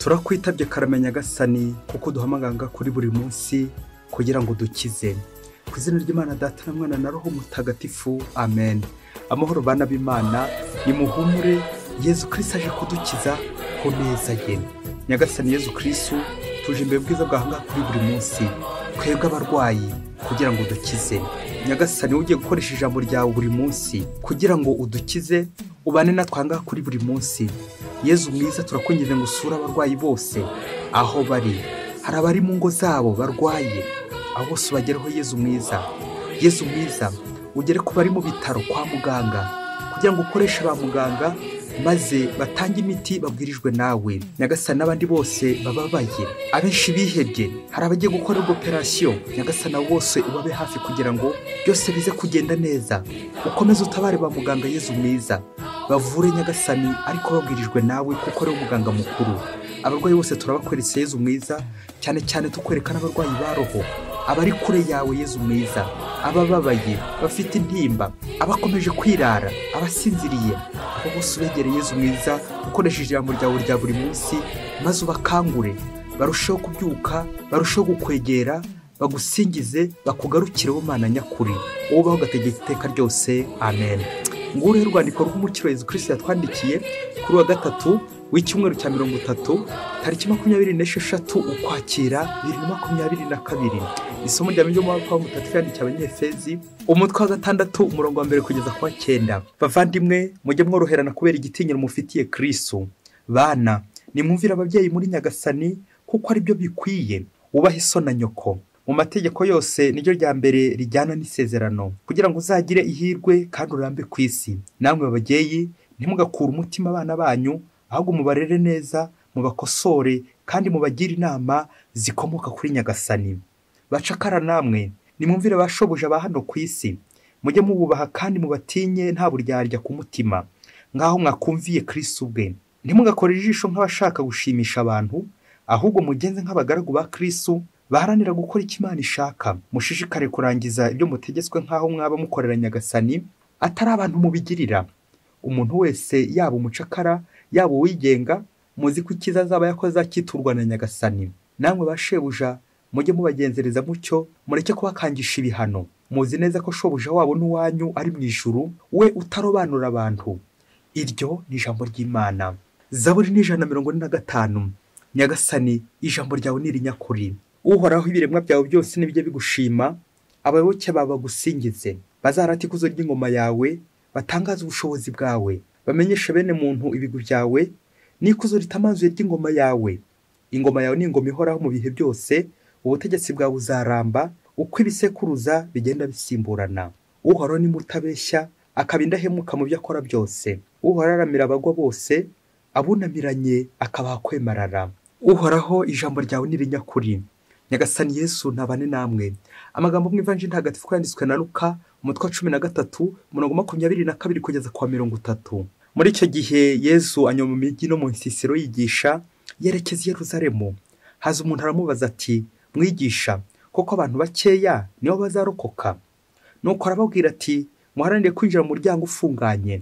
turakwitabye karame Nyagasani kuko duhamaganga kuri buri munsi kugira ngo dukize. Ku izina ry'Imana Data na Mwana na Roho Mutagatifu, amen. Amahoro bana b'Imana, nimuhumure, Yezu Kristo aje kudukiza ku neza ye. Nyagasani Yezu Kristo tuje imbere bwiza bwahanga kuri buri munsi, twebwe abarwayi kugira ngo dukize. Nyagasani ugiye gukoresha ijambo ryawe buri munsi kugira ngo udukize, ubane natwanga kuri buri munsi. Yezu mwiza, turakwinginze ngo usure abarwayi bose aho bari. Hari abari mu ngo zabo barwaye, abo bose bagereho Yezu mwiza. Yezu mwiza, ugere ku bari mu bitaro kwa muganga kugira ngo ukoreshe ba muganga maze batange imiti babwirijwe nawe. Nyagasani n'abandi bose bababaye, abenshi bihebye, hari abagiye gukorerwa operasiyo. Nyagasani abo bose ubabe hafi kugira ngo byose bize kugenda neza. Ukomeze utabare ba muganga Yezu mwiza, bavure Nyagasani ariko babwirijwe nawe kuko ari umuganga mukuru. Abarwayi bose turabakweretse Yezu mwiza, cyane cyane tukwereka n'abarwayi ba roho, abari kure yawe Yezu mwiza, abababaye, bafite intimba, abakomeje kwirara, abasinziriye, abo bose ubegereye Yezu mwiza ukoresheje ijambo ryawe rya buri munsi, maze ubakangure barusheho kubyuka, barusheho gukwegera, bagusingize, bakugarukire wo Mana nyakuri, wowe ubaho ugategeka iteka ryose, amen. Nguru y'urwandiko rw'umukiro Yezu Kristo yatwandikiye kuri wa gatatu w'icyumweru cya 30 tariki 26 Ukwakira 2022. Isomo rya mbere mu Pawulo mutatu yandikiye Abanyefezi umutwe wa 6 umurongo wa 1 kugeza ku wa 9. Bavandimwe, mujye mworoherana kubera igitinyiro mufitiye Kristo. Bana, nimwumvire ababyeyi muri Nyagasani kuko ari byo bikwiye. Ubahe so na nyoko. Mu mategeko yose niryo rya mbere rijyana n'isezerano, kugira ngo uzagire ihirwe kandi urambe ku isi. Namwe ababyeyi, ntimugakure umutima abana banyu, ahubwo mubarere neza, mubakosore kandi mubagire inama zikomoka kuri Nyagasani. Bacakara namwe, nimwumvire bashoboje ba hano ku isi, mujye mububaha kandi mubatinye nta buryarya ku mutima, ngaho mwakumviye Kristo ubwe. Ntimugakore ijisho nk'abashaka gushimisha abantu, ahubwo mugenze nk'abagaragu ba Kristo baharanira gukora icyo Imana ishaka. Mushishikare kurangiza ibyo mutegetswe nk'aho mwaba mukorera Nyagasani, atari abantu mubigirira. Umuntu wese, yaba umucakara yaba uwigenga, muzi ko icyiza azaba yakoze akiturwa na Nyagasani. Namwe bashebuja, mujye mubagenzereza mucyo, mureke kubakangisha ibihano. Muzi neza ko shobuja wabo n'uwanyu ari mu ijuru, we utarobanura abantu. Iryo ni ijambo ry'Imana. Zaburi ni 145. Nyagasani, ijambo ryawe ni irinyakuri. Uhoraho ibiremwa byawe byose nibijye bigushima, abayoboke bawe bagusingize. Bazarate ikuzo ry'ingoma yawe, batangaza ubushobozi bwawe, bamenyeshe bene muntu ibigwi byawe, n'ikuzo ritamanzuye ry'ingoma yawe. Ingoma yawe ni ingoma ihoraho mu bihe byose, ubutegetsi bwawe buzaramba uko ibisekuruza bigenda bisimburana. Uhoraho ni mutabeshya, akaba indahemuka mu byo akora byose. Uhoraho aramira abagwa bose, abunamiranye akabaha kwemarara. Uhoraho ijambo ryawe ni irinyakuri. Nyagasani Yesu ntabane namwe. Amagambo mu Ivanjili ntagatifu yanditswe na Luka umutwe wa 13 umurongo 22 kugeza ku 30. Muri icyo gihe Yesu anyura mu mijyi no mu nsisiro yigisha, yerekeza i Yerusalemu. Haza umuntu aramubaza ati, mwigisha, koko abantu bakeya nibo bazarokoka? Nuko arababwira ati, muharanire kwinjira mu muryango ufunganye.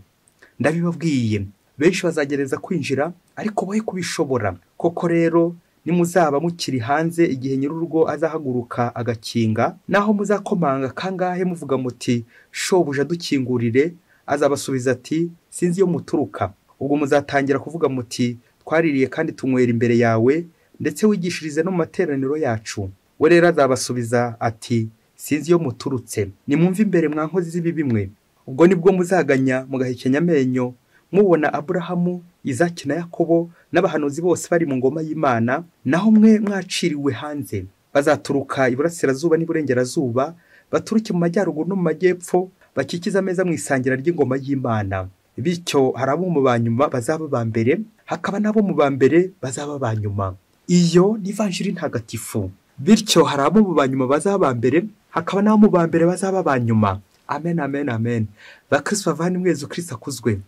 Ndabibabwiye, benshi bazagereza kwinjira ariko boye kubishobora. Koko rero nimuzaba mukiri hanze igihe nyir'urugo azahaguruka agakinga, naho muzakomanga kangahe muvuga muti, shobuja dukingurire, azabasubiza ati, sinzi iyo muturuka. Ubwo muzatangira kuvuga muti, twaririye kandi tunywera imbere yawe, ndetse wigishirize no mu materaniro yacu. We rero azabasubiza ati, sinzi iyo muturutse. Nimwumve imbere mwa nkozi z'ibibi mwe. Ubwo nibwo muzaganya mugahekenya amenyo, mubona Aburahamu, Izaki na Yakobo n'abahanuzi bose bari mu ngoma y'Imana, naho mwe mwaciriwe hanze. Bazaturuka iburasirazuba n'iburengerazuba, baturuke mu majyaruguru no mu majyepfo, bakikiza ameza mu isangira ry'ingoma y'Imana. Bityo hari abo mu banyuma bazaba ba mbere, hakaba n'abo mu ba mbere bazaba ba nyuma. Iyo ni Ivanjili ntagatifu. Bityo hari abo mu banyuma bazaba ba mbere, hakaba n'abo mu ba mbere bazaba ba nyuma. Amen, amen, amen. Bakristo bavandimwe, Yezu Kristo akuzwe.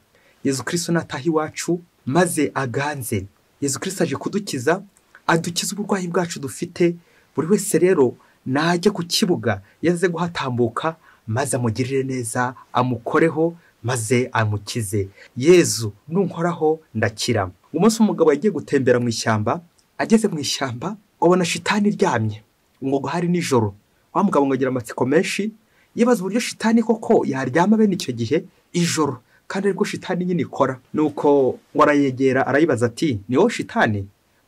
Yezu Kristo nataha iwacu maze aganze. Yezu Kristo aje kudukiza, adukiza uburwayi bwacu dufite. Buri wese rero najye ku kibuga yaze guhatambuka, maze amugirire neza, amukoreho maze amukize. Yezu nunkoraho ndakira. Umunsi umugabo yagiye gutembera mu ishyamba, ageze mu ishyamba abona shitani iryamye, ngo hari nijoro. Wa mugabo ngo agira amatsiko menshi, yibaza uburyo shitani koko yaryama bene icyo gihe ijoro, kandi aribwo shitani nyine ikora. Nuko ngo arayegera arayibaza ati, ni wowe shitani?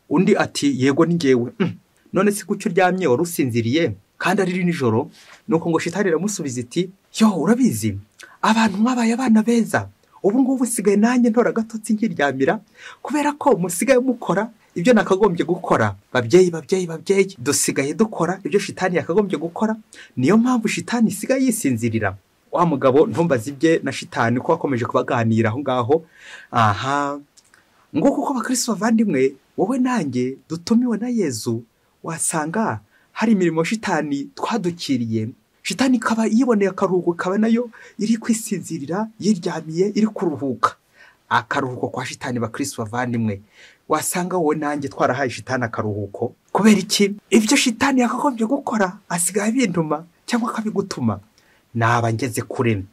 Undi ati, yego ni njyewe. None si kuki uryamye wari usinziriye kandi ari nijoro? Nuko ngo shitani iramusubiza iti, yo urabizi abantu mwabaye abana beza, ubu ngubu usigaye nanjye ntora agatotsi nkiryamira, kubera ko musigaye mukora ibyo nakagombye gukora. Babyeyi dusigaye dukora ibyo shitani yakagombye gukora, niyo mpamvu shitani isigaye yisinzirira. Wa mugabo ntumbaze ibye na shitani ko akomeje kubaganira aho ngaho. Ngo kuko bakristo bavandimwe, wowe nanjye dutumiwe na Yezu, wasanga hari imirimo shitani twadukiriye. Shitani ikaba yiboneye akaruhuko, ikaba nayo iri kwisinzirira yiryamiye iri kuruhuka. Akaruhuko kwa shitani bakristo bavandimwe, wasanga wowe nanjye twarahaye shitani akaruhuko. Kubera iki? Ibyo shitani yakagombye gukora asigaye bintuma cyangwa akabigutuma. Naba ngeze kure.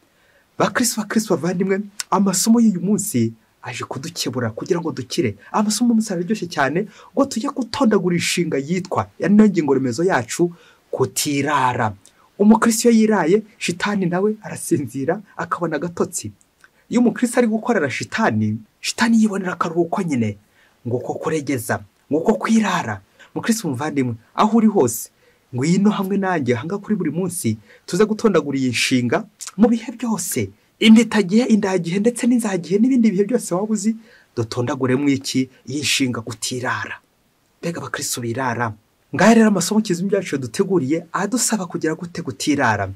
Bakristo bavandimwe, amasomo y'uyu munsi aje kudukebura kugira ngo dukire. Amasomo umusaruro aryoshye cyane ngo tujye gutondagura inshinga yitwa niyo ngingo remezo yacu, kutirara. Umukristo yiraye, shitani nawe arasinzira akabona agatotsi. Iyo umukristo ari gukorera shitani yibonera akaruhuko nyine, ngo ko kuregeza, ngo ko kwirara. Mukristo muvandimwe, aho uri hose, ngo yino hamwe nanjye hanga kuri buri munsi tuze gutondagura iyi nshinga mu bihe byose, impitagihe, indagihe ndetse n'inzagihe n'ibindi bihe byose waba uzi, dutondaguremo iki? Iyi nshinga kutirara. Mbega abakristo birara. Ngaho rero amasomo kizimi byacu duteguriye adusaba kugira gute gutirara.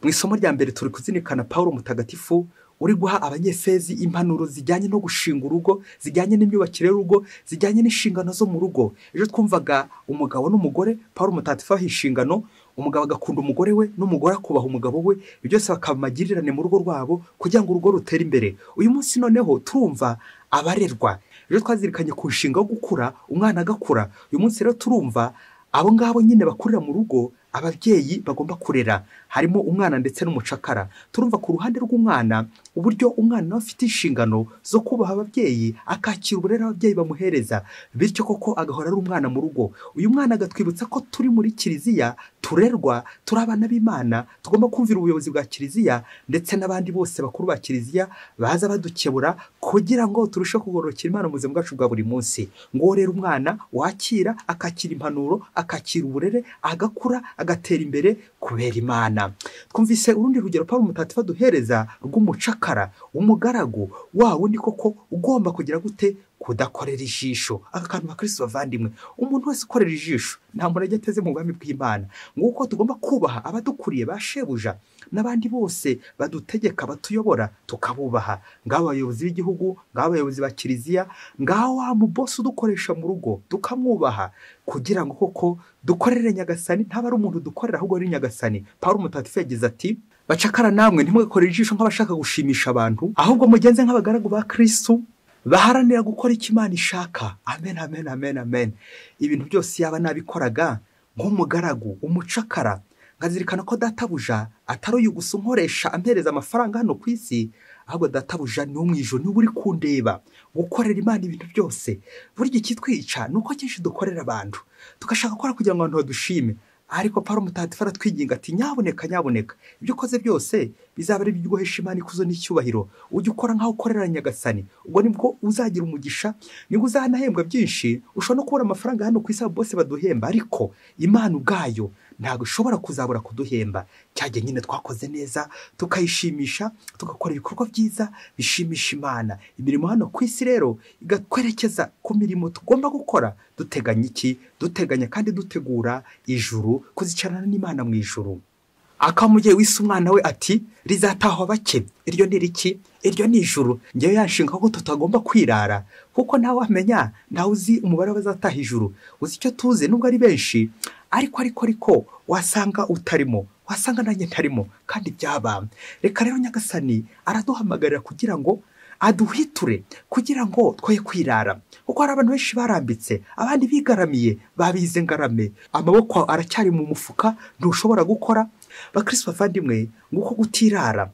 Mu isomo rya mbere turi kuzinikana Paulo mutagatifu uri guha abanyefezi impanuro zijyanye no gushinga urugo, zijyanye n'imyubakire y'urugo, zijyanye n'inshingano zo mu rugo. Ejo twumvaga umugabo n'umugore, Paulo mutagatifu aha inshingano, umugabo agakunda umugore we n'umugore akubaha umugabo we, byose bakamagirirane mu rugo rwabo kugira ngo urugo rutere imbere. Uyu munsi noneho turumva abarerwa. Ejo twazirikanye ku nshinga yo gukura, umwana agakura. Uyu munsi rero turumva abo ngabo nyine bakurira mu rugo, ababyeyi bagomba kurera, harimo umwana ndetse n'umucakara. Turumva ku ruhande rw'umwana uburyo umwana afite inshingano zo kubaha ababyeyi, akakira uburere ababyeyi bamuhereza, bityo koko agahora ari umwana mu rugo. Uyu mwana agatwibutsa ko turi muri kiliziya, turerwa, turi abana b'Imana, tugomba kumvira ubuyobozi bwa kiliziya ndetse n'abandi bose bakuru ba kiliziya baza badukebura kugira ngo turusheho kugororokera Imana mu buzima bwacu bwa buri munsi. Ngo rero umwana wakira, akakira impanuro, akakira uburere, agakura, agatera imbere kubera Imana. Twumvise urundi rugero Paulo mutagatifu aduhereza rw'umucakara, umugaragu, wa wundi koko ugomba kugira gute? Kudakorera ijisho. Aka kantu bakristo bavandimwe, umuntu wese ukorera ijisho nta muntu ateze mu bwami bw'Imana. Nguko tugomba kubaha abadukuriye ba shebuja n'abandi bose badutegeka, batuyobora, tukabubaha. Ngabo abayobozi b'igihugu, ngabo abayobozi ba kiliziya, ngaho wa mubosi udukoresha mu rugo, tukamwubaha kugira ngo koko dukorere Nyagasani, ntaba ari umuntu dukorera ahubwo ari Nyagasani. Paulo mutagatifu yagize ati, bacakara namwe ntimwikorere ijisho nk'abashaka gushimisha abantu, ahubwo mugenze nk'abagaragu ba Kristo baharanira gukora icyo Imana ishaka. Amen, amen, amen, amen. Ibintu byose yaba nabikoraga nk'umugaragu, umucakara, ngazirikana ko databuja atari uyu gusa unkoresha ampereza amafaranga hano ku isi, ahubwo databuja ni wo mu ijuru, niwe uri kundeba, gukorera Imana ibintu byose. Burya ikitwica ni uko kenshi dukorera abantu, tugashaka gukora kugira ngo abantu badushime. Ariko Paulo mutagatifu aratwinginga ati, nyaboneka ibyo ukoze byose bizaba ari iby'uguhesha Imana ikuzo n'icyubahiro. Ujye ukora nk'aho ukorera Nyagasani, ubwo nibwo uzagira umugisha, nibwo uzanahembwa byinshi. Ushobora no kubura amafaranga hano ku isi bose baduhemba, ariko Imana ubwayo ntabwo ishobora kuzabura kuduhemba. Cyajye nyine twakoze neza, tukayishimisha, tugakora ibikorwa byiza bishimisha Imana. Imirimo hano ku isi rero igatwerekeza ku mirimo tugomba gukora. Duteganya iki? Duteganya kandi dutegura ijuru, kuzicarana n'Imana mu ijuru. Akamugiye wise umwana we ati, rizatahwa bake. Iryo ni riki? Iryo ni ijuru. Ngewe yanshinga ko tutagomba kwirara, kuko ntawe wamenya, ntawe uzi umubare w'abazataha ijuru. Uzi icyo tuzi nubwo ari benshi, ariko wasanga utarimo, wasanga nanjye ntarimo, kandi byaba. Reka rero Nyagasani araduhamagarira kugira ngo aduhiture, kugira ngo twoye kwirara, kuko hari abantu benshi barambitse, abandi bigaramiye, babize ngarame, amaboko aracyari mu mufuka, ntushobora gukora. Bakristo bavandimwe, nguko gutirara,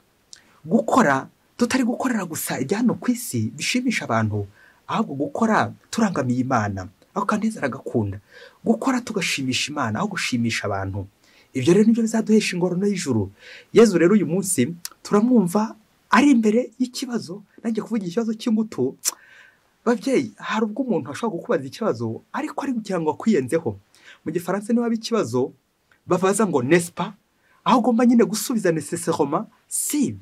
gukora tutari gukorera gusa ibya hano ku isi bishimisha abantu, ahubwo gukora turangamiye Imana, aho kanezera agakunda gukora tugashimisha Imana aho gushimisha abantu. Ibyo rero nibyo bizaduhesha ingororano y'ijuru. Yezu rero uyu munsi turamwumva ari imbere y'ikibazo. Nanjye kuvuga ikibazo cy'imbuto, babyeyi, hari ubwo umuntu ashobora kukubaza ikibazo ariko ari kugira ngo akwiyenzeho. Mu gifaransa niba ikibazo babaza ngo n'est-ce pas, aho ugomba nyine gusubiza nécessairement si.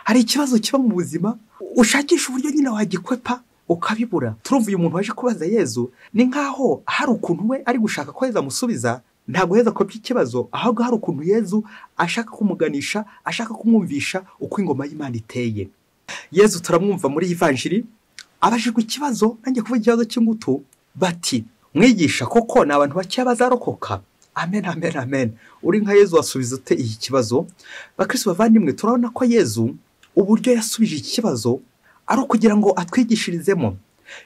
Hari ikibazo kiba mu buzima ushakisha uburyo nyine wagikwepa ukabibura. Turumva uyu muntu waje kubaza Yezu ni nkaho hari ukuntu we ari gushaka ko Yezu amusubiza, ntabwo Yezu akopye ikibazo, ahubwo hari ukuntu Yezu ashaka kumuganisha, ashaka kumwumvisha uko ingoma y'Imana iteye. Yezu turamwumva muri Ivanjiri abajijwe ikibazo, nanjye kuvuga ikibazo cy'ingutu, bati mwigisha koko ni abantu bake bazarokoka? Amen, amen, amen. Uri nka Yezu wasubiza ute iki kibazo? Bakristo bavandimwe, turabona ko Yezu uburyo yasubije iki kibazo ari ukugira ngo atwigishirizemo.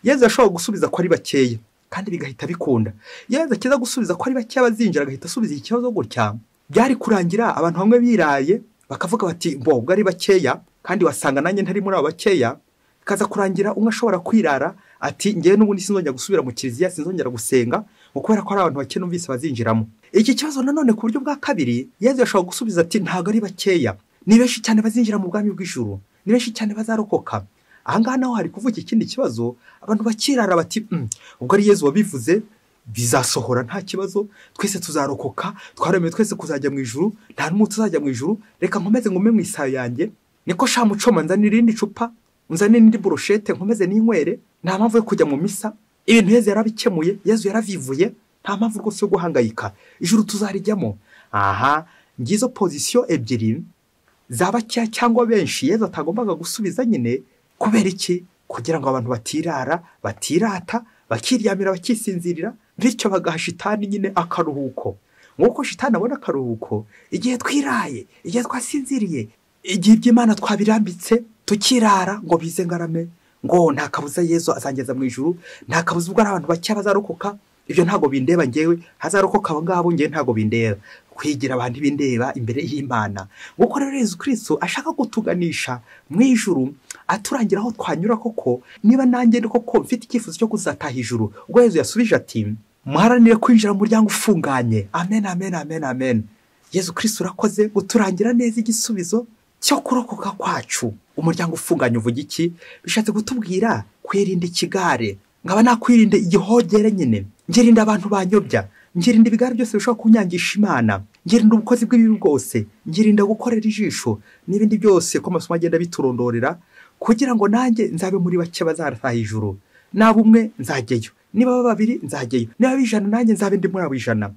Yezu yashobora gusubiza ko ari bakeya kandi bigahita bikunda. Yezu akiza gusubiza ko ari bakeya bazinjira agahita asubiza iki kibazo gutya, byari kurangira abantu bamwe biraye bakavuga bati mbo ubwo ari bakeya kandi wasanga nanjye ntari muri abo bakeya. Kaza kurangira umwe ashobora kwirara ati ngewe n'ubundi sinzongera gusubira mu kiliziya, sinzongera gusenga kubera ko ari abantu bake numvise bazinjiramo. Iki kibazo nanone ku buryo bwa kabiri Yezu yashobora gusubiza ati ntabwo ari bakeya, ni benshi cyane bazinjira mu bwami bw'ijuru, ni benshi cyane bazarokoka. Ahangaha naho hari kuvuga ikindi kibazo, abantu bakirara bati ubwo ari Yezu wabivuze bizasohora nta kibazo, twese tuzarokoka, twaremewe twese kuzajya mu ijuru, nta n'umwe tuzajya mu ijuru, reka nkomeze ngume mu isayo yanjye, niko sha mucoma nzanira irindi cupa, nzanira indi brochette nkomeze n'inywere, nta mpamvu yo kujya mu misa. Ibintu Yezu yarabikemuye, Yezu yaravivuye, nta mpamvu rwose yo guhangayika, ijuru tuzarijyamo. Aha ngizo position ebyiri zabakeya cyangwa benshi Yezu atagombaga gusubiza nyine. Kubera iki? Kugira ngo abantu batirara, batirata, bakiryamira, bakisinzirira, bityo bagaha shitani nyine akaruhuko. Nk'uko shitani abona akaruhuko igihe twiraye, igihe twasinziriye, igihe iby'Imana twabirambitse tukirara ngo bize ngarame, ngo nta kabuza Yezu azangeza mu ijuru, nta kabuza ubwo ari abantu bake bazarokoka. Ibyo ntago bindeba ngewe, hazarokoka abo ngabo ngewe ntago bindeba, kwigira abantu bindeba imbere y'Imana. Nguko rero Yezu Kristo ashaka kutuganisha mu ijuru, aturangira aho twanyura koko, niba nanjye koko mfite icyifuzo cyo kuzataha ijuru. Ubwo Yezu yasubije ati muharanire kwinjira mu muryango ufunganye. Amen, amen, amen, amen. Yezu Kristo urakoze guturangira neza igisubizo cyo kurokoka kwacu. Umuryango ufunganye uvuga iki? Bishatse kutubwira kwirinda ikigare, nkaba nakwirinde igihogere nyine, ngirinda abantu banyobya, ngirinda ibigare byose bishobora kunyangisha Imana, ngirinda ubukozi bw'ibibi bwose, ngirinda gukorera ijisho n'ibindi byose ko amasomo agenda biturondorera, kugira ngo nanjye nzabe muri bake bazarataha ijuru. Naba umwe nzajyeyo, niba babiri nzajyeyo, niba bijana nanjye nzabe ndi muri abo ijana,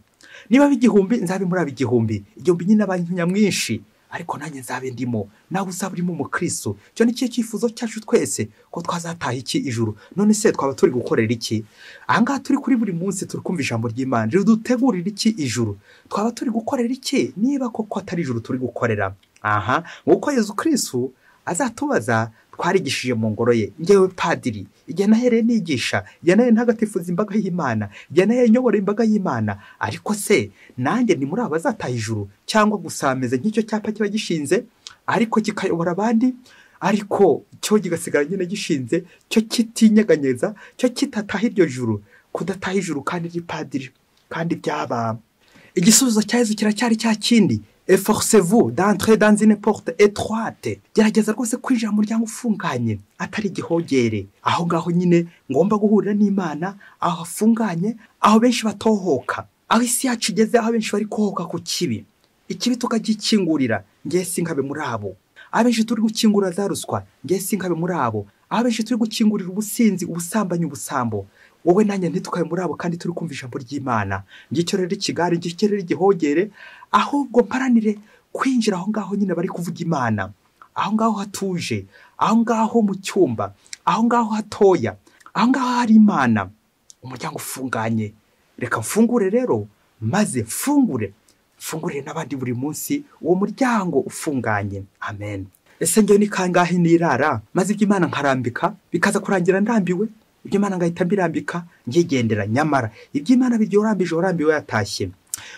niba b'igihumbi nzabe muri abo igihumbi, igihumbi nyine abantu nyamwinshi, ariko nanjye nzabe ndimo, nawe uzaba urimo umukristo. Cyo ni cyo cyifuzo cyacu twese, ko twazataha iki ijuru. None se twaba turi gukorera iki? Ahangaha turi kuri buri munsi turi kumva ijambo ry'Imana, ridutegurira iki ijuru? Twaba turi gukorera iki niba koko atari ijuru turi gukorera? Aha, nk'uko Yezu Kristo azatubaza, twarigishije mu ngoro ye, ngewe padiri, igihe nahereye nigisha, igihe nahereye ntagatifuza imbaga y'Imana, igihe nahereye nyobora imbaga y'Imana, ariko se nanjye ni muri abo bazataha ijuru? Cyangwa gusa ameze nk'icyo cyapa kiba gishinze ariko kikayobora abandi, ariko cyo kigasigara nyine gishinze, cyo kitinyeganyeza, cyo kitataha iryo juru? Kudataha ijuru kandi ari padiri, kandi byaba igisubizo cya Yezu kiracyari cya kindi, efforcez-vous d'entrer dans une porte étroite. Gerageza rwose kwinjira mu muryango ufunganye, atari igihogere, aho ngaho nyine ngomba guhurira n'Imana, aho hafunganye, aho benshi batohoka, aho isi yacu igeze, aho benshi bari kohoka ku kibi, ikibi tukagikingurira, ngewe sinkabe muri abo. Abenshi turi gukingura za ruswa, ngewe sinkabe muri abo. Abenshi turi gukingurira ubusinzi, ubusambanyi, ubusambo, wowe nanjye ntitukabe muri abo, kandi turi kumva ijambo ry'Imana. Ngicyo rero ikigare, ngicyo rero igihogere, ahubwo mparanire kwinjira aho ngaho nyine bari kuvuga Imana, aho ngaho hatuje, aho ngaho mu cyumba, aho ngaho hatoya, aho ngaho hari Imana, umuryango ufunganye. Reka mfungure rero, maze mfungurire n'abandi buri munsi uwo muryango ufunganye. Amen. Ese ngewe ni kangahe nirara maze iby'Imana nkarambika, bikaza kurangira ndambiwe, iby'Imana ngahita mbirambika ngigendera, nyamara iby'Imana biryo urambiwe yatashye.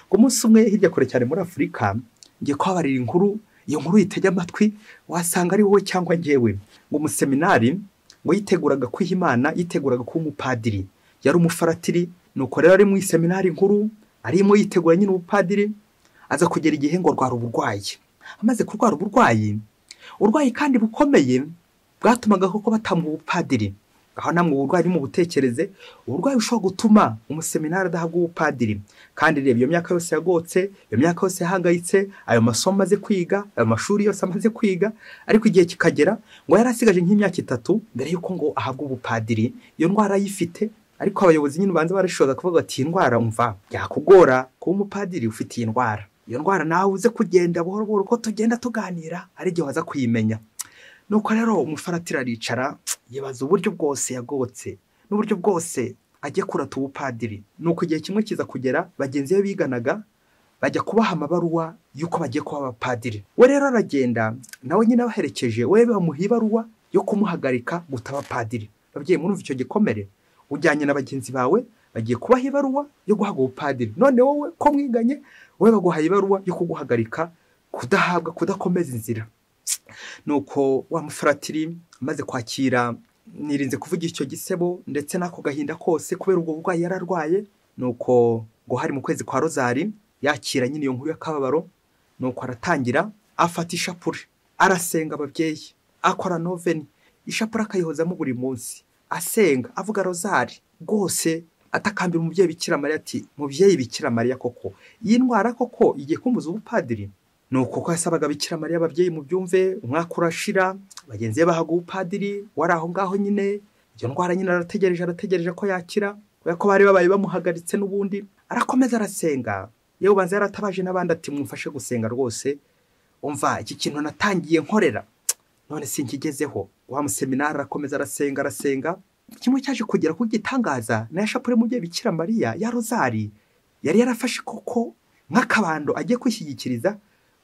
Ngo umunsi umwe hirya kure cyane muri Afurika, ngiye kuhabarira inkuru iyo nkuru yitege amatwi wasanga ari wowe cyangwa njyewe. Ngo umuseminari ngo yiteguraga kwiha Imana, yiteguraga kuba umupadiri, yari umufaratiri. Nuko rero ari mu seminari nkuru arimo yitegura nyine ubupadiri, aza kugera igihe ngo arwara uburwayi. Amaze kurwara uburwayi kandi bukomeye bwatumaga koko batamuha ubupadiri. Aho namwe uburwayi mu butekereze, uburwayi bushobora gutuma umuseminari adahabwa ubupadiri. Kandi reba iyo myaka yose yagotse, iyo myaka yose yahangayitse, ayo masomo amaze kwiga, ayo mashuri yose amaze kwiga, ariko igihe kikagera ngo yarasigaje nk'imyaka 3 mbere yuko ngo ahabwa ubupadiri. Iyo ndwara yifite, ariko abayobozi nyine banze barashoza kuvuga ati indwara umva yakugora kuba umupadiri ufite iyi ndwara. Iyo ndwara nawe uze kugenda buhoro buhoro ko tugenda tuganira ari igihe waza kuyimenya. Nuko rero umufaratiri aricara yibaza uburyo bwose yagotse n'uburyo bwose agiye kurata ubupadiri. Nuko igihe kimwe kiza kugera, bagenzi be biganaga bajya kubaha amabaruwa yuko bagiye kuba abapadiri. We rero aragenda nawe nyine abaherekeje, we bamuha ibaruwa yo kumuhagarika gutaba padiri. Babyeyi murumva icyo gikomere, ujyanye na bagenzi bawe bagiye kubaha ibaruwa yo guhabwa ubupadiri, none wowe ko mwiganye we baguhaye ibaruwa yo kuguhagarika kudahabwa, kudakomeza inzira. Nuko wa mufaratiri amaze kwakira, nirinze kuvuga icyo gisebo ndetse n'ako gahinda kose kubera ubwo burwayi yararwaye. Nuko ngo hari mu kwezi kwa Rozari yakira nyine iyo nkuru y'akababaro. Nuko aratangira afata ishapure, arasenga ababyeyi, akora noveni, ishapure akayihozamo buri munsi, asenga avuga Rozari rwose, atakambira umubyeyi Bikira Mariya ati mubyeyi Bikira Mariya koko iyi ndwara koko igiye kumbuza ubupadiri. Nuko ko yasabaga Bikira Mariya ababyeyi mu byumve, umwaka urashira, bagenzi be bahaga ubupadiri, wari aho ngaho nyine iyo ndwara nyine arategereje ko yakira, kubera ko bari babaye bamuhagaritse n'ubundi. Arakomeza arasenga, yewe ubanza yaratabaje n'abandi ati mumfashe gusenga rwose, umva iki kintu natangiye nkorera none sinkigezeho. Wa museminari arakomeza arasenga. Kimwe cyaje kugera ku gitangaza, na shapure mu gihe Bikira Mariya ya Rozari yari yarafashe koko nk'akabando agiye kwishyigikiriza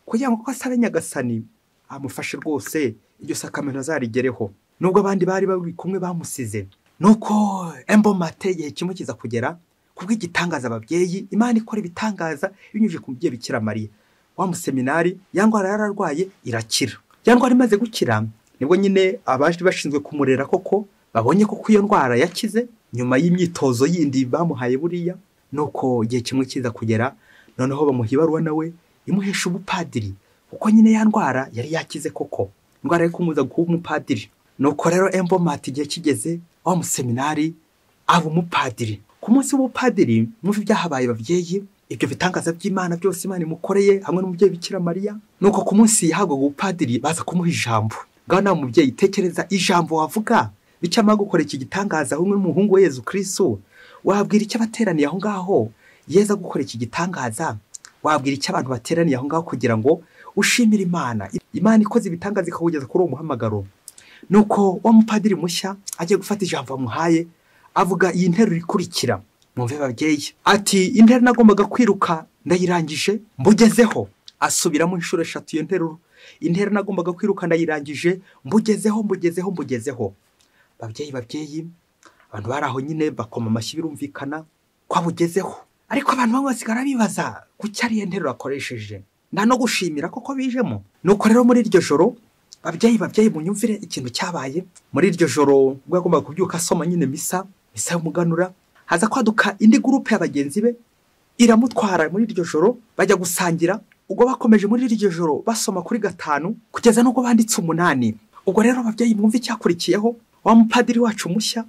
kugira ngo asabe Nyagasani amufashe rwose iryo sakamento azarigereho, nubwo abandi bari bari kumwe bamusize. Nuko embomate igihe kimwe kiza kugera kubw'igitangaza ababyeyi, Imana ikora ibitangaza binyuje ku mubyeyi Bikira Mariya. Wa museminari ya ndwara yararwaye irakira. Ya ndwara imaze gukira nibwo nyine abaje bashinzwe kumurera koko babonye ko iyo ndwara yakize nyuma y'imyitozo yindi bamuhaye buriya. Nuko igihe kimwe kiza kugera, noneho bamuha ibaruwa nawe imuhesha ubupadiri, kuko nyine ya ndwara yari yakize koko, indwara yo kumuza kuba umupadiri. Nuko rero embomate igihe kigeze, wa museminari aba umupadiri. Ku munsi w'ubupadiri mwumva ibyahabaye babyeyi, ibyo bitangaza by'Imana byose Imana imukoreye hamwe n'umubyeyi Bikira Mariya. Nuko ku munsi yahabwaga ubupadiri baza kumuha ijambo. Ngaho nawe mubyeyi tekereza ijambo wavuga bicyamara gukora iki gitangaza hamwe n'umuhungu we Yezu Kristo, wabwira icyo bateraniye aho ngaho yeza gukora iki gitangaza, wabwira icyo abantu bateraniye aho ngaho kugira ngo ushimire Imana ikoze ibitangaza ikawugeza kuri uwo muhamagaro. Nuko wa mupadiri mushya agiye gufata ijambo amuhaye, avuga iyi nteruro ikurikira, mwumve babyeyi. Ati interuro nagombaga kwiruka ndayirangije mbugezeho. Asubiramo inshuro 3 iyo nteruro, interuro nagombaga kwiruka ndayirangije mbugezeho. Babyeyi abantu bari aho nyine bakoma amashyi birumvikana ko abugezeho. Ariko abantu bamwe basigara bibaza kuki ari interuro akoresheje, nta no gushimira koko bijemo. Nuko rero muri iryo joro babyeyi munyumvire ikintu cyabaye. Muri iryo joro ubwo yagombaga kubyuka asoma nyine misa y'umuganura, haza kwaduka indi groupe y'abagenzi be iramutwara muri iryo joro, bajya gusangira. Ubwo bakomeje muri iryo joro basoma kuri 5 kugeza n'ubwo banditse 8. Ubwo rero babyeyi mwumve icyakurikiyeho, wa mupadiri wacu mushya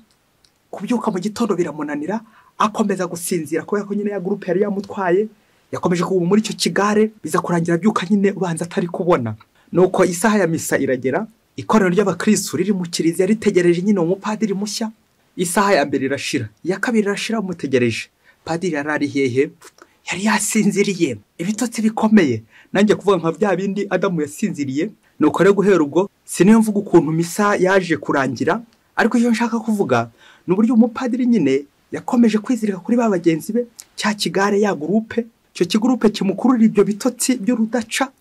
kubyuka mu gitondo biramunanira, akomeza gusinzira kubera ko nyine ya groupe yari yamutwaye. Yakomeje kuba muri icyo kigare, biza kurangira byuka nyine ubanza atari kubona. Nuko isaha ya misa iragera, ikoraniro ry'abakristo riri mu kiliziya ritegereje nyine umupadiri mushya. Isaha ya mbere irashira, iya kabiri irashira umutegereje. Padiri yarari hehe? Yari yasinziriye, ibitotsi bikomeye. Nanjye kuvuga nka bya bindi Adamu yasinziriye. Nuko rero guhera ubwo siniyo mvuga ukuntu misa yaje kurangira, ariko iyo nshaka kuvuga n'uburyo umupadiri nyine yakomeje kwizirika kuri ba bagenzi be, cya kigare ya groupe, cyo kigurupe kimukurura ibyo bitotsi by'urudaca,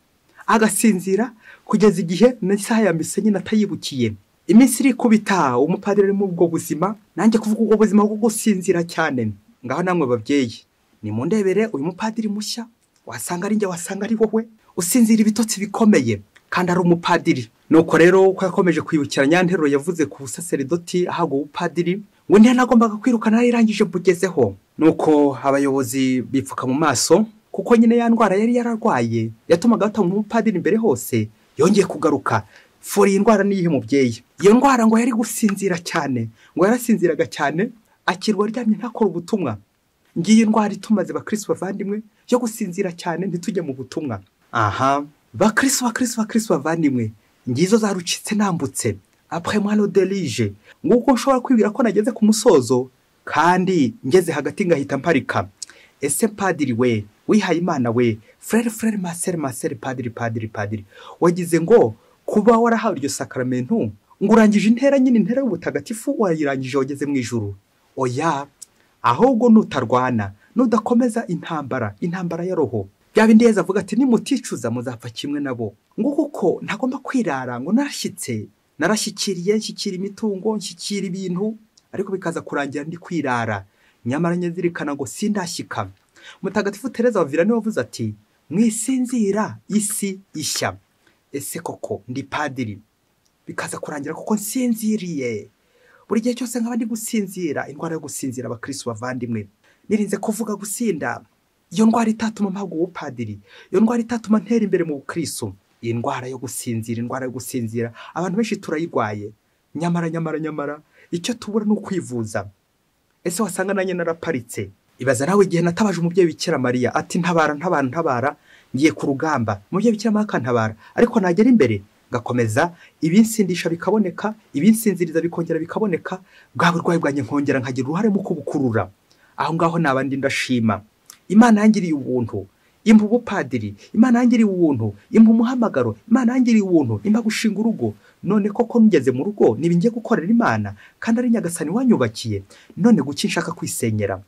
agasinzira kugeza igihe n'isaha ya misa nyine atayibukiye. Iminsi iri kubita, umupadiri mu bwo buzima, nanjye kuvuga ubwo buzima bwo gusinzira cyane. Ngaho namwe babyeyi nimundebere uyu mupadiri mushya, wasanga ari njye, wasanga ari wowe, usinzira ibitotsi bikomeye kandi ari umupadiri. Nuko rero uko yakomeje kwibukiranya nteruro yavuze ku busaseridoti ahabwa ubupadiri ngo ntiyanagombaga kwirukana yarangije mbugezeho. Nuko abayobozi bipfuka mu maso kuko nyine ya ndwara yari yararwaye yatumaga batanga umupadiri imbere hose yongeye kugaruka. Furi iyi ndwara niyihe mubyeyi? Iyo ndwara ngo yari gusinzira cyane, ngo yarasinziraga cyane akirwa aryamye ntakora ubutumwa. Ngiyi ndwara itumaze bakristo bavandimwe yo gusinzira cyane ntitujye mu butumwa. Bakristo bavandimwe, ngizo zarucitse nambutse après moi le délige, nguko nshobora kwibwira ko nageze ku musozo kandi ngeze hagati ngahita mparika. Ese padiri we, wihaye Imana we, frère maser padiri, wagize ngo kuba warahawe iryo sakramentu ngo urangije intera nyine intera y'ubutagatifu wayirangije wageze mu ijuru? Oya, ahubwo nutarwana nudakomeza intambara ya roho, bya bindi Yesu avuga ati nimuticuza muzapfa kimwe nabo. Ngo kuko ntagomba kwirara ngo narashyikiriye nshyikira imitungo nshyikira ibintu ariko bikaza kurangira ndi kwirara, nyamara nyazirikana ngo sindashyika. Mutagatifu Tereza wa Avila niwe wavuze ati mwisinzira isi ishya. Ese koko ndi padiri bikaza kurangira kuko nsinziriye? Buri gihe cyose nkaba ndi gusinzira, indwara yo gusinzira abakristo bavandimwe. Nirinze kuvuga gusinda, iyo ndwara itatuma mpabwa ubupadiri, iyo ndwara itatuma ntera imbere mu bukristo. Iyi ndwara yo gusinzira abantu benshi turayirwaye, nyamara icyo tubura ni ukwivuza. Ese wasanga nanjye naraparitse? Ibaza nawe igihe natabaje umubyeyi Bikira Mariya ati ntabara ngiye ku rugamba, umubyeyi Bikira Mariya akantabara, ariko nagera imbere ngakomeza ibinsindisha bikaboneka, ibinsinziriza bikongera bikaboneka, bwa burwayi bwanjye nkongera nkagira uruhare mu kubukurura. Aho ngaho nabandi ndashima Imana yangiriye ubuntu, impa ubupadiri, Imana yangiriye ubuntu, impa umuhamagaro, Imana yangiriye ubuntu, impa gushinga urugo. None koko ngeze mu rugo nibingiye gukorera Imana kandi ari Nyagasani wanyubakiye. None guki nshaka kwisenyera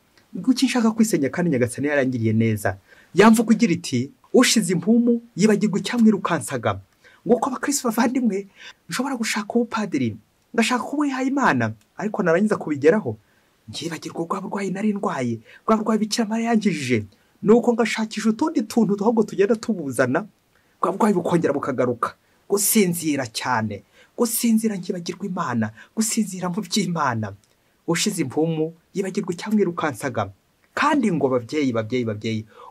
kandi Nyagasani yarangiriye neza. Yamvuga igira iti ushize impumu yibagirwa icyamwirukansaga. Nguko abakristo bavandimwe nshobora gushaka ubupadiri, ngashaka kuwihaye Imana, ariko narangiza kubigeraho ngibagirwa rwa burwayi nari ndwaye, rwa burwayi Bikira Mariya yangijije. Nuko ngashakisha utundi tuntu ahubwo tugenda tubuzana, rwa burwayi bukongera bukagaruka. Gusinzira cyane, gusinzira ngibagirwa Imana, gusinzira mu by'Imana. Ushize impumu yibagirwa icyamwirukansaga. Kandi ngo babyeyi,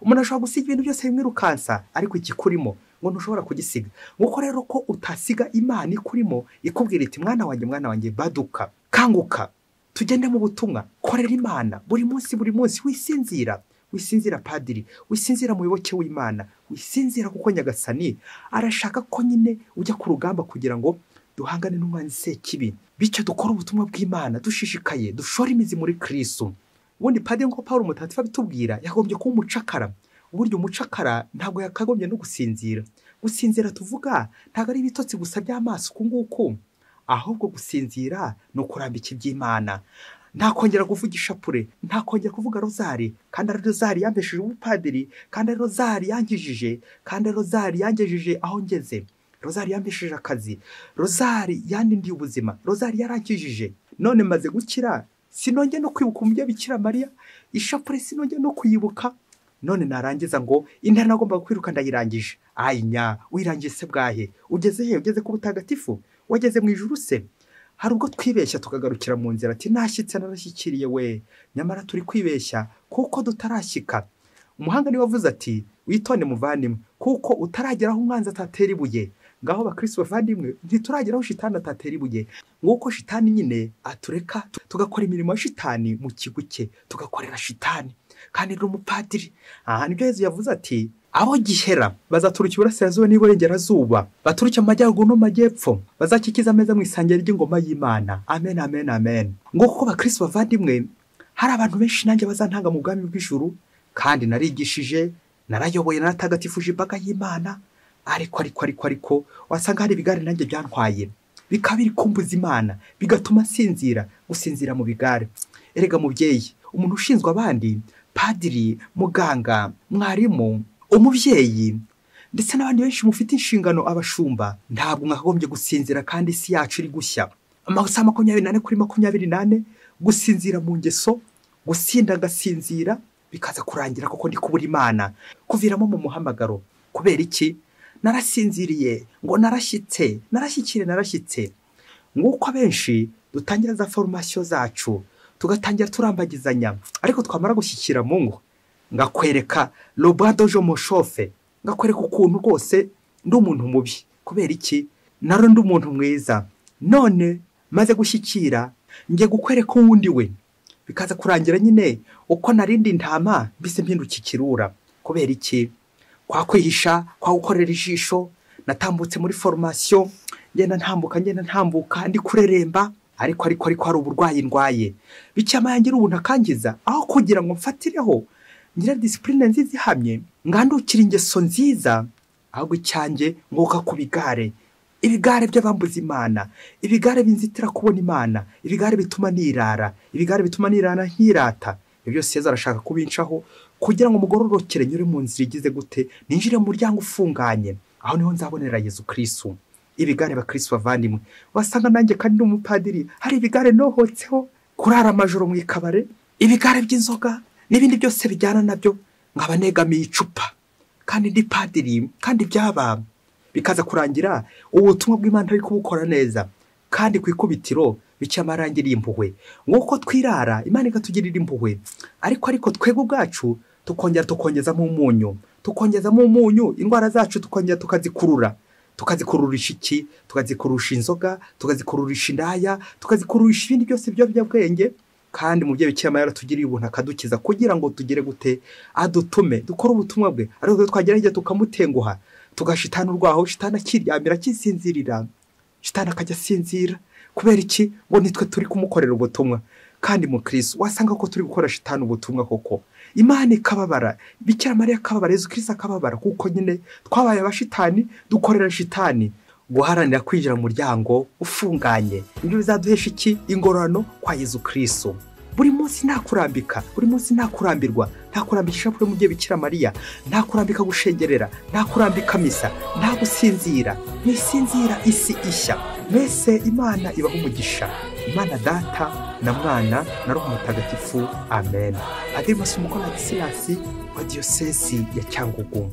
umuntu ashobora gusiga ibintu byose bimwirukansa, ariko ikikurimo ngo ntushobora kugisiga. Nguko rero ko utasiga Imana ikurimo ikubwira iti mwana wanjye baduka, kanguka, tugende mu butumwa, korera Imana buri munsi wisinzira padiri, wisinzira muyoboke w'Imana, wisinzira kuko Nyagasani arashaka ko nyine ujya ku rugamba kugira ngo duhangane n'umwanzi Sekibi, bityo dukora ubutumwa bw'Imana dushishikaye, dushora imizi muri Kristo. Ubundi padiri ngo Paulo Mutagatifu abitubwira yagombye kuba umucakara. Uburyo umucakara ntabwo yakagombye no gusinzira tuvuga ntabwo ari ibitotsi gusa by'amaso kunguko, ahubwo gusinzira no kurambika iby'Imana. Ntakongera kuvugisha pure, ntakongera kuvuga rozari, kandi ari rozari yambesheje ubupadiri, kandi ari rozari yankijije, kandi ari rozari yangejeje aho ngeze, rozari yambesheje akazi, rozari yandindiye ubuzima, rozari yarankijije. None maze gukira sinongeye no kwibuka umubyeyi Bikira Mariya, ishapure sinongeye no kuyibuka. None narangiza ngo intera nagomba kwiruka ndayirangije. Ayinya, wirangiye se bwahe? Ugeze he? Ugeze ku butagatifu? Wageze mu ijuru se? Hari ubwo twibeshya tukagarukira mu nzira ati nashyitse narashyikiriye we, nyamara turi kwibeshya kuko tutarashyika. Umuhanga ni wavuze ati witonde muvandimwe kuko utarageraho umwanzi atatera ibuye. Ngaho bakristo bavandimwe ntiturageraho shitani atatera ibuye. Nguko shitani nyine atureka tugakora imirimo ya shitani mu kigo cye, tugakorera shitani kandi ari umupadiri. Aha nibyo Yesu yavuze ati abo gihera bazaturuka iburasirazuba n'iburengerazuba, baturuka mu majyaruguru no mu majyepfo, bazakikiza ameza mu isangira ry'ingoma y'Imana. Amen. Nguko bakristo bavandimwe hari abantu benshi nanjye bazantanga mu bwami bw'ijuru, kandi narigishije, narayoboye, naratagatifuje imbaga y'Imana. Ariko wasanga hari ibigare nanjye byantwaye, bikaba biri kumbuza Imana, bigatuma gusinzira mu bigare. Erega mubyeyi, umuntu ushinzwe abandi, padiri, muganga, mwarimu, umubyeyi ndetse n'abandi benshi mufite inshingano, abashumba, ntabwo mwakagombye gusinzira kandi isi yacu iri gushya. Amasaha 24 kuri 24 gusinzira mu ngeso, gusinda gasinzira, bikaza kurangira koko ndi kubura Imana, kuviramo mu muhamagaro. Kubera iki? narasinziriye, ngo narashyitse. Nguko abenshi dutangira za formation zacu tugatangira turambagizanya, ariko twamara gushyikira mu ngo ngakwereka lobadojo moshofe, ngakwereka ukuntu rwose ndi umuntu mubi. Kubera iki? Naro ndi umuntu mwiza. None maze gushyikira ngiye gukwereka uwundi we, bikaza kurangira nyine uko narindi ntama mbise mpinduka ikirura. Kubera iki? Kwa kwihisha, kwa gukorera ijisho, natambutse muri formation, ngenda ntambuka ndi kureremba, ariko hari uburwayi ndwaye. Bicyama yangira ubuntu akangiza, aho kugira ngo mfatireho ngira discipline nziza ihamye, ngandukira ingeso nziza, ahubwo icyanjye ngoka ku bigare. Ibigare by'abambuza Imana, ibigare binzitira kubona Imana, ibigare bituma nirara, ibigare bituma nirana nkirata. Ibyo byose Yesu arashaka kubincaho kugira ngo mugororokere nyure mu nzira igize gute, ninjire mu muryango ufunganye. Aho niho nzabonera Yesu Kristo. Ibigare bakristo bavandimwe, wasanga nanjye kandi n'umupadiri hari ibigare nohotseho, kurara amajoro mu ikabare, ibigare by'inzoga n'ibindi byose bijyana nabyo, nkaba negamiye icupa kandi ndi padiri, kandi byaba bikaza kurangira ubutumwa bw'Imana ari kubukora neza, kandi kwikubitiro bicyamarangira impuhwe. Nguko twirara Imana ikatugirira impuhwe, ariko twego bwacu tukongezamo umunyu, indwara zacu tukongera tukazikururisha iki? Tukazikurusha inzoga, tukazikururisha indaya, tukazikururisha ibindi byose by'ubwenge. Kandi mu byo bikema yaratugiriye ubuntu akadukiza kugira ngo tugire gute, adutume dukora ubutumwa bwe, ariko twagerageje tukamutenguha, tugashitana urwaho, shitana kiryamira kisinzirira, shitana akajya sinzira. Kubera iki? Ngo nitwe turi kumukorera ubutumwa. Kandi mu Kristo wasanga ko turi gukora shitana ubutumwa koko. Imana ikababara, Bikira Mariya akababara, Yesu Kristo akababara, kuko nyine twabaye abashitani dukorera shitani. Guharanira kwinjira mu muryango ufunganye nibyo bizaduhesha iki? Ingororano kwa Yesu Kristo. Buri munsi ntakurambika, buri munsi ntakurambirwa, ntakurambikisha kuri mu gihe Bikira Mariya, ntakurambika gushengerera, ntakurambika misa, nta gusinzira, nisinzira isi ishya. Mwese Imana ibaho umugisha, Imana Data na Mwana na Roho Mutagatifu. Amen. Padiri Masumuko Ladislas wa Diyosesi ya Cyangugu.